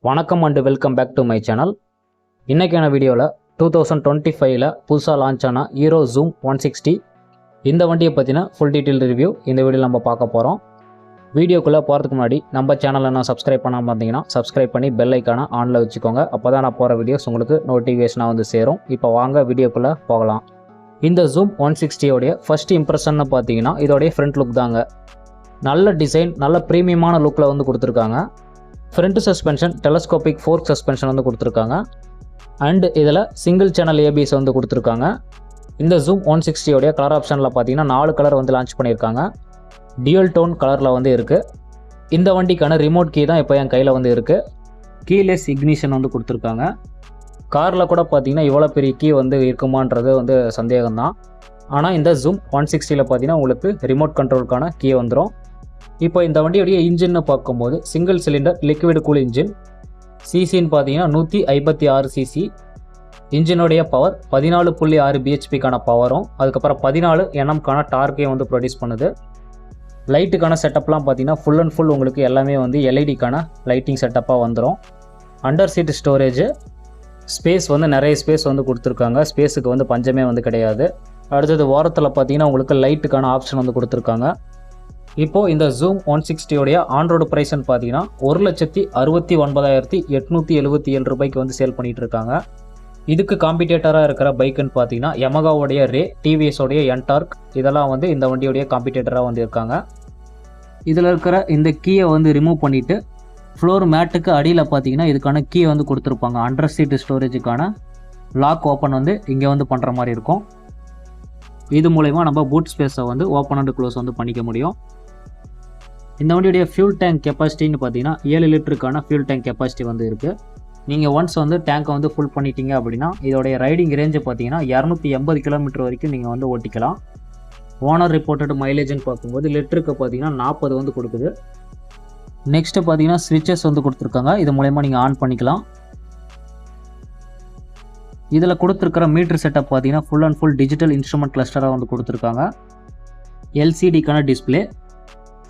வணக்கம் and welcome back to my channel. இன்றைக்கான வீடியோவில் 2025 புதுசாக லான்ச் ஆன ஹீரோ ஜூம் 160 இந்த வண்டியை பற்றின ஃபுல் டீட்டெயில் ரிவ்யூ இந்த வீடியோவில் நம்ம பார்க்க போகிறோம். வீடியோக்குள்ளே போகிறதுக்கு முன்னாடி நம்ம சேனலில் நான் சப்ஸ்கிரைப் பண்ணாமல் பார்த்தீங்கன்னா சப்ஸ்கிரைப் பண்ணி பெல் ஐக்கானை ஆனில் வச்சுக்கோங்க. அப்போ தான் நான் போகிற வீடியோஸ் உங்களுக்கு நோட்டிஃபிகேஷனாக வந்து சேரும். இப்போ வாங்க வீடியோக்குள்ளே போகலாம். இந்த ஜூம் 160 ஃபஸ்ட் இம்ப்ரெஷன்னு பார்த்தீங்கன்னா இதோடைய ஃப்ரண்ட் லுக் தாங்க. நல்ல டிசைன், நல்ல ப்ரீமியமான லுக்கில் வந்து கொடுத்துருக்காங்க. Front suspension telescopic fork suspension வந்து கொடுத்துருக்காங்க. அண்ட் இதில் சிங்கிள் சேனல் ஏபிஎஸ் வந்து கொடுத்துருக்காங்க. இந்த ஜூம் 160 கலர் ஆப்ஷனில் பார்த்தீங்கன்னா 4 கலர் வந்து லான்ச் பண்ணியிருக்காங்க. டியூல் டோன் கலரில் வந்து இருக்குது. இந்த வண்டிக்கான ரிமோட் கீ தான் இப்போ என் கையில் வந்து இருக்குது. கீலெஸ் இக்னிஷன் வந்து கொடுத்துருக்காங்க. காரில் கூட பார்த்தீங்கன்னா இவ்வளோ பெரிய கீ வந்து இருக்குமான்றது வந்து சந்தேகம்தான். ஆனால் இந்த ஜூம் 160 பார்த்தீங்கன்னா உங்களுக்கு ரிமோட் கண்ட்ரோலுக்கான கீ வந்துடும். இப்போ இந்த வண்டியோடைய இன்ஜின்னு பார்க்கும்போது single cylinder liquid cool engine. சிசின்னு பார்த்தீங்கன்னா 156 சிசி. இன்ஜினுடைய பவர் 14.6 பிஹெச்பிக்கான பவரும் அதுக்கப்புறம் 14 NMக்கான டார்க்கையும் வந்து ப்ரொடியூஸ் பண்ணுது. லைட்டுக்கான செட்டப்லாம் பார்த்தீங்கன்னா ஃபுல் அண்ட் ஃபுல் உங்களுக்கு எல்லாமே வந்து எல்இடிக்கான லைட்டிங் செட்டப்பாக வந்துடும். அண்டர் சீட் ஸ்டோரேஜ் ஸ்பேஸ் வந்து நிறைய ஸ்பேஸ் வந்து கொடுத்துருக்காங்க. ஸ்பேஸுக்கு வந்து பஞ்சமே வந்து கிடையாது. அடுத்தது ஓரத்தில் பார்த்தீங்கன்னா உங்களுக்கு லைட்டுக்கான ஆப்ஷன் வந்து கொடுத்துருக்காங்க. இப்போது இந்த ஜூம் 160 ஆன்ரோடு ப்ரைஸ்ன்னு பார்த்தீங்கன்னா 1,69,877 ரூபாய்க்கு வந்து சேல் பண்ணிகிட்டு இருக்காங்க. இதுக்கு காம்படிட்டராக இருக்கிற பைக்குன்னு பார்த்தீங்கன்னா யமகாவோடைய ரே, டிவிஎஸோடைய என்டார்க் இதெல்லாம் வந்து இந்த வண்டியோடைய காம்படிட்டராக வந்து இருக்காங்க. இதில் இருக்கிற இந்த கீயை வந்து ரிமூவ் பண்ணிவிட்டு ஃப்ளோர் மேட்டுக்கு அடியில் பார்த்தீங்கன்னா இதுக்கான கீயை வந்து கொடுத்துருப்பாங்க. அண்டர் சீட் ஸ்டோரேஜுக்கான லாக் ஓப்பன் வந்து இங்கே வந்து பண்ணுற மாதிரி இருக்கும். இது மூலயமா நம்ம பூட் ஸ்பேஸை வந்து ஓப்பன் அண்ட் க்ளோஸ் வந்து பண்ணிக்க முடியும். இந்த வண்டியுடைய ஃபியூல் டேங்க் கெப்பாசிட்டின்னு பார்த்தீங்கன்னா 7 லிட்டருக்கான ஃபியூல் டேங்க் கெப்பாசிட்டி வந்து இருக்குது. நீங்கள் ஒன்ஸ் வந்து டேங்கை வந்து ஃபுல் பண்ணிட்டீங்க அப்படின்னா இதோடைய ரைடிங் ரேஞ்சு பார்த்தீங்கன்னா 280 கிலோமீட்டர் வரைக்கும் நீங்கள் வந்து ஓட்டிக்கலாம். ஓனர் ரிப்போர்ட்டட் மைலேஜ்னு பார்க்கும்போது லிட்டருக்கு பார்த்தீங்கன்னா 40 வந்து கொடுக்குது. நெக்ஸ்ட்டு பார்த்தீங்கன்னா ஸ்விட்சஸ் வந்து கொடுத்துருக்காங்க. இது மூலயமா நீங்கள் ஆன் பண்ணிக்கலாம். இதில் கொடுத்துருக்கிற மீட்டர் செட்டப் பார்த்தீங்கன்னா full and full digital instrument கிளஸ்டராக வந்து கொடுத்துருக்காங்க. எல்சிடிக்கான display,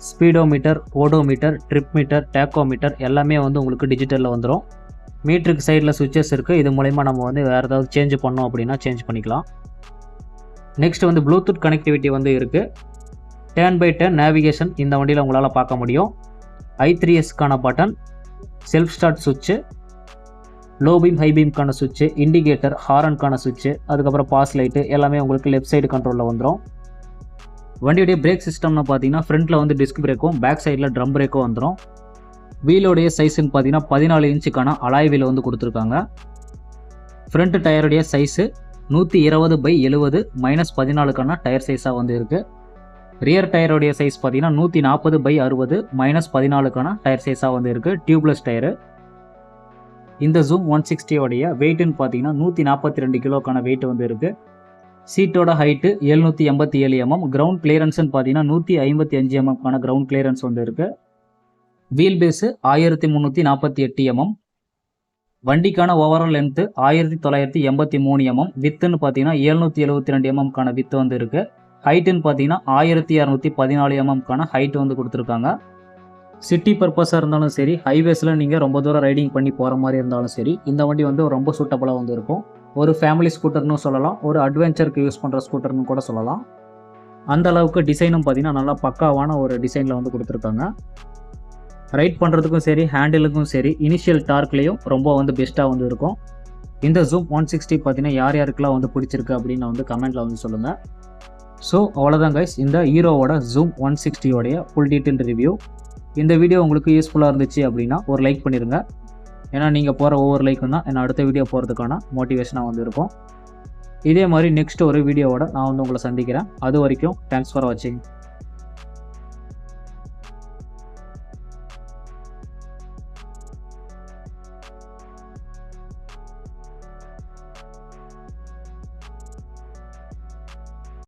speedometer, odometer, trip meter, tachometer எல்லாமே வந்து உங்களுக்கு டிஜிட்டலில் வந்துடும். மீட்டருக்கு சைடில் சுவிட்சஸ் இருக்குது. இது மூலயமா நம்ம வந்து வேறு ஏதாவது சேஞ்ச் பண்ணோம் அப்படின்னா சேஞ்ச் பண்ணிக்கலாம். நெக்ஸ்ட் வந்து ப்ளூடூத் கனெக்டிவிட்டி வந்து இருக்குது. 10x10 நேவிகேஷன் இந்த வண்டியில் உங்களால் பார்க்க முடியும். I3Sக்கான பட்டன், செல்ஃப் ஸ்டார்ட் சுவிட்சு, லோ பீம் ஹை பீம்க்கான சுவிட்சு, இண்டிகேட்டர், ஹாரனுக்கான சுவிட்சு, அதுக்கப்புறம் பாஸ் லைட்டு எல்லாமே உங்களுக்கு லெஃப்ட் சைடு கண்ட்ரோலில் வந்துடும். வண்டியுடைய பிரேக் சிஸ்டம்னு பார்த்தீங்கன்னா ஃப்ரண்ட்டில் வந்து டிஸ்க் பிரேக்கும் பேக் சைடில் ட்ரம் பிரேக்கும் வந்துடும். வீலோடைய சைஸுன்னு பார்த்தீங்கன்னா 14 இன்ச்சுக்கான அலாய் வீல் வந்து கொடுத்துருக்காங்க. ஃப்ரண்ட் டயருடைய சைஸு 120/70 -14க்கான டயர் சைஸாக வந்து இருக்குது. ரியர் டயருடைய சைஸ் பார்த்தீங்கன்னா 140/60 -14க்கான டயர் சைஸாக வந்து இருக்குது. Tubeless tyre. இந்த ஜூம் 160 வெயிட்டுன்னு பார்த்தீங்கன்னா 142 கிலோக்கான வெயிட் வந்து இருக்குது. சீட்டோட ஹைட்டு 787 mm. கிரவுண்ட் கிளியரன்ஸ்னு பார்த்தீங்கன்னா 155 mmக்கான கிரவுண்ட் கிளியரன்ஸ் வந்து இருக்குது. Wheel base 1348 mm. வண்டிக்கான ஓவரால் லென்த்து 1983 mm. வித்துன்னு பார்த்தீங்கன்னா 772 mmக்கான வித்து வந்து இருக்குது. ஹைட்டுன்னு பார்த்தீங்கன்னா 1214 mmக்கான ஹைட்டு வந்து கொடுத்துருக்காங்க. சிட்டி பர்பஸாக இருந்தாலும் சரி, ஹைவேஸில் நீங்கள் ரொம்ப தூரம் ரைடிங் பண்ணி போகிற மாதிரி இருந்தாலும் சரி, இந்த வண்டி வந்து ரொம்ப சூட்டபுளாக வந்து இருக்கும். ஒரு ஃபேமிலி ஸ்கூட்டர்னு சொல்லலாம், ஒரு அட்வென்ச்சருக்கு யூஸ் பண்ணுற ஸ்கூட்டர்னு கூட சொல்லலாம். அந்த அளவுக்கு டிசைனும் பார்த்தீங்கன்னா நல்லா பக்காவான ஒரு டிசைனில் வந்து கொடுத்துருக்காங்க. ரைட் பண்ணுறதுக்கும் சரி, ஹேண்டிலுக்கும் சரி, இனிஷியல் டார்க்லேயும் ரொம்ப வந்து பெஸ்ட்டாக வந்து இருக்கும். இந்த ஜூம் 160 பார்த்தீங்கன்னா யார் யாருக்கெல்லாம் வந்து பிடிச்சிருக்கு அப்படின்னு வந்து கமெண்ட்டில் வந்து சொல்லுங்கள். ஸோ அவ்வளோதான் கைஸ், இந்த ஹீரோவோட ஜூம் 160 ஃபுல் டீட்டெயில் ரிவ்யூ. இந்த வீடியோ உங்களுக்கு யூஸ்ஃபுல்லாக இருந்துச்சு அப்படின்னா ஒரு லைக் பண்ணிடுங்க. ஏன்னா நீங்கள் போகிற ஒவ்வொரு லைக்கும் தான் என்ன அடுத்த வீடியோ போகிறதுக்கான மோட்டிவேஷனாக வந்து இருக்கும். இதே மாதிரி நெக்ஸ்ட் ஒரு வீடியோவோட நான் வந்து உங்களை சந்திக்கிறேன். அது வரைக்கும் தேங்க்ஸ் ஃபார் வாட்சிங்.